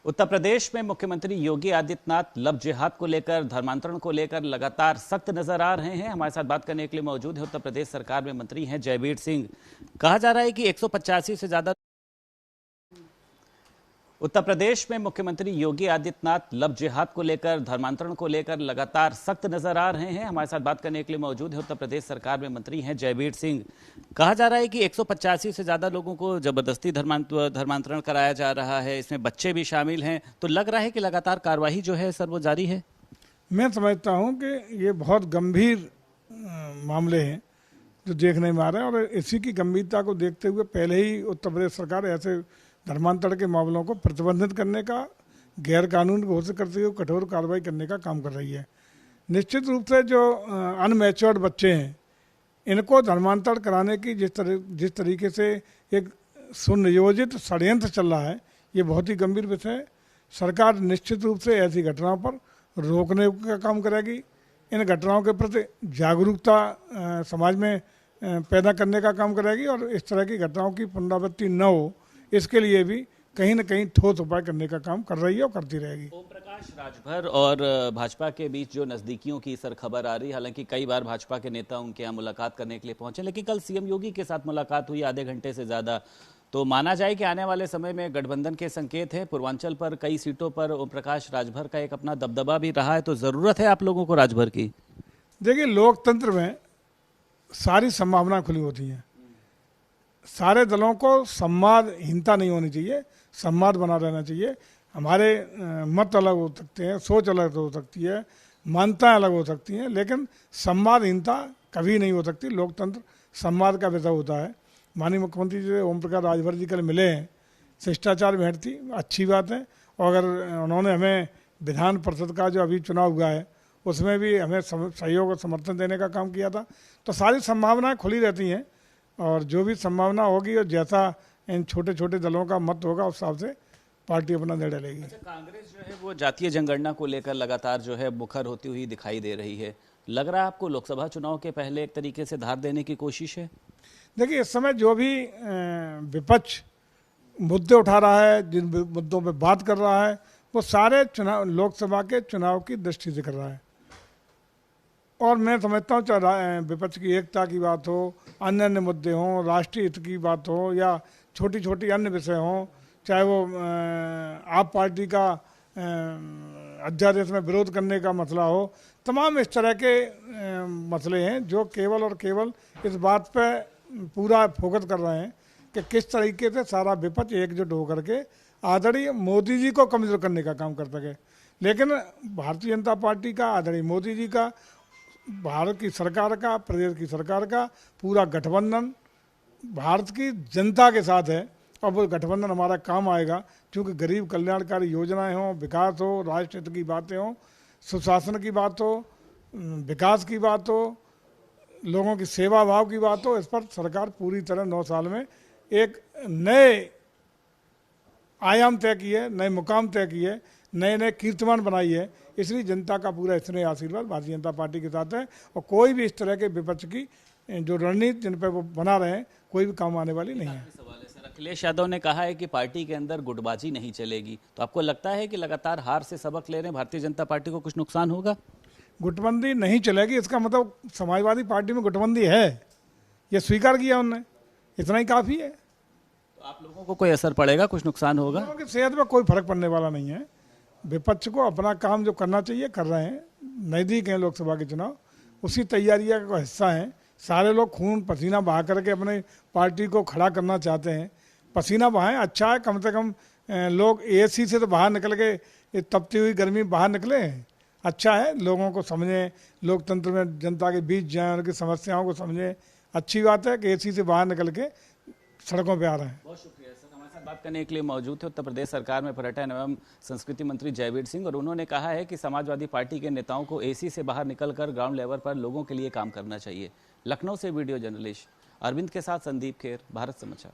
उत्तर प्रदेश में मुख्यमंत्री योगी आदित्यनाथ लव जिहाद को लेकर, धर्मांतरण को लेकर लगातार सख्त नजर आ रहे हैं। हमारे साथ बात करने के लिए मौजूद है उत्तर प्रदेश सरकार में मंत्री हैं जयवीर सिंह। कहा जा रहा है कि 185 से ज्यादा उत्तर प्रदेश में मुख्यमंत्री योगी आदित्यनाथ लव जिहाद को लेकर, धर्मांतरण को लेकर लगातार सख्त नजर आ रहे हैं। हमारे साथ बात करने के लिए मौजूद है उत्तर प्रदेश सरकार में मंत्री हैं जयवीर सिंह। कहा जा रहा है कि 185 से ज्यादा लोगों को जबरदस्ती धर्मांतरण कराया जा रहा है, इसमें बच्चे भी शामिल हैं। तो लग रहा है कि लगातार कार्रवाई जो है सर वो जारी है। मैं समझता हूं कि ये बहुत गंभीर मामले हैं जो देखने में आ रहे हैं, और इसी की गंभीरता को देखते हुए पहले ही उत्तर प्रदेश सरकार ऐसे धर्मांतरण के मामलों को प्रतिबंधित करने का, गैर कानूनी घोषित करते हुए कठोर कार्रवाई करने का काम कर रही है। निश्चित रूप से जो अनमैच्योर्ड बच्चे हैं, इनको धर्मांतरण कराने की जिस तरीके से एक सुनियोजित षड्यंत्र चल रहा है, ये बहुत ही गंभीर विषय है। सरकार निश्चित रूप से ऐसी घटनाओं पर रोकने का काम करेगी। इन घटनाओं के प्रति जागरूकता समाज में पैदा करने का काम करेगी, और इस तरह की घटनाओं की पुनरावृत्ति न हो, इसके लिए भी कहीं न कहीं ठोस उपाय करने का काम कर रही है और करती रहेगी। ओम प्रकाश राजभर और भाजपा के बीच जो नजदीकियों की सर खबर आ रही है, हालांकि कई बार भाजपा के नेता उनके यहाँ मुलाकात करने के लिए पहुंचे, लेकिन कल सीएम योगी के साथ मुलाकात हुई आधे घंटे से ज्यादा। तो माना जाए कि आने वाले समय में गठबंधन के संकेत है। पूर्वांचल पर कई सीटों पर ओम प्रकाश राजभर का एक अपना दबदबा भी रहा है, तो जरूरत है आप लोगों को राजभर की। देखिए, लोकतंत्र में सारी संभावना खुली होती है। सारे दलों को संवादहीनता नहीं होनी चाहिए, संवाद बना रहना चाहिए। हमारे मत अलग हो सकते हैं, सोच अलग हो सकती है, मान्यताएं अलग हो सकती हैं, लेकिन संवादहीनता कभी नहीं हो सकती। लोकतंत्र संवाद का विषय होता है। माननीय मुख्यमंत्री जी ओम प्रकाश राजभर जी कल मिले हैं, शिष्टाचार भेंट थी, अच्छी बात है। और अगर उन्होंने हमें विधान परिषद का जो अभी चुनाव हुआ है उसमें भी हमें सहयोग और समर्थन देने का काम किया था, तो सारी संभावनाएं खुली रहती हैं। और जो भी संभावना होगी और जैसा इन छोटे छोटे दलों का मत होगा, उस हिसाब से पार्टी अपना निर्णय लेगी। अच्छा, कांग्रेस जो है वो जातीय जनगणना को लेकर लगातार जो है मुखर होती हुई दिखाई दे रही है। लग रहा है आपको लोकसभा चुनाव के पहले एक तरीके से धार देने की कोशिश है? देखिए, इस समय जो भी विपक्ष मुद्दे उठा रहा है, जिन मुद्दों पर बात कर रहा है, वो सारे चुनाव, लोकसभा के चुनाव की दृष्टि से कर रहा है। और मैं समझता हूँ, चाहे विपक्ष की एकता की बात हो, अन्य अन्य मुद्दे हों, राष्ट्रीय हित की बात हो, या छोटी छोटी अन्य विषय हों, चाहे वो आप पार्टी का अध्यादेश में विरोध करने का मसला हो, तमाम इस तरह के मसले हैं जो केवल और केवल इस बात पे पूरा फोकस कर रहे हैं कि किस तरीके से सारा विपक्ष एकजुट होकर के आदरणीय मोदी जी को कमजोर करने का काम कर सके। लेकिन भारतीय जनता पार्टी का, आदरणीय मोदी जी का, भारत की सरकार का, प्रदेश की सरकार का पूरा गठबंधन भारत की जनता के साथ है, और वो गठबंधन हमारा काम आएगा। क्योंकि गरीब कल्याणकारी योजनाएं हों, विकास हो, राष्ट्र हित की बातें हों, सुशासन की बात हो, विकास की बात हो, लोगों की सेवा भाव की बात हो, इस पर सरकार पूरी तरह 9 साल में एक नए आयाम तय किए, नए मुकाम तय किए, नए नए कीर्तिमान बनाई है। इसलिए जनता का पूरा स्नेह आशीर्वाद भारतीय जनता पार्टी के साथ है, और कोई भी इस तरह के विपक्ष की जो रणनीति जिन पर वो बना रहे हैं, कोई भी काम आने वाली नहीं है। अखिलेश यादव ने कहा है कि पार्टी के अंदर गुटबाजी नहीं चलेगी, तो आपको लगता है कि लगातार हार से सबक ले रहे हैं भारतीय जनता पार्टी को कुछ नुकसान होगा? गुटबंदी नहीं चलेगी, इसका मतलब समाजवादी पार्टी में गुटबंदी है, ये स्वीकार किया उन्होंने, इतना ही काफ़ी है। तो आप लोगों को कोई असर पड़ेगा, कुछ नुकसान होगा? लोगों की सेहत में कोई फर्क पड़ने वाला नहीं है। विपक्ष को अपना काम जो करना चाहिए कर रहे हैं। नज़दीक हैं लोकसभा के चुनाव, उसी तैयारियां का हिस्सा हैं। सारे लोग खून पसीना बहा करके अपने पार्टी को खड़ा करना चाहते हैं। पसीना बहाएं, अच्छा है, कम से कम लोग एसी से तो बाहर निकल के तपती हुई गर्मी बाहर निकले हैं, अच्छा है। लोगों को समझें, लोकतंत्र में जनता के बीच जाएं, उनकी समस्याओं को समझें, अच्छी बात है कि एसी से बाहर निकल के सड़कों पे आ रहे हैं। बहुत शुक्रिया सर, हमारे साथ बात करने के लिए मौजूद थे उत्तर प्रदेश सरकार में पर्यटन एवं संस्कृति मंत्री जयवीर सिंह, और उन्होंने कहा है कि समाजवादी पार्टी के नेताओं को एसी से बाहर निकलकर ग्राउंड लेवल पर लोगों के लिए काम करना चाहिए। लखनऊ से वीडियो जर्नलिस्ट अरविंद के साथ संदीप खेर, भारत समाचार।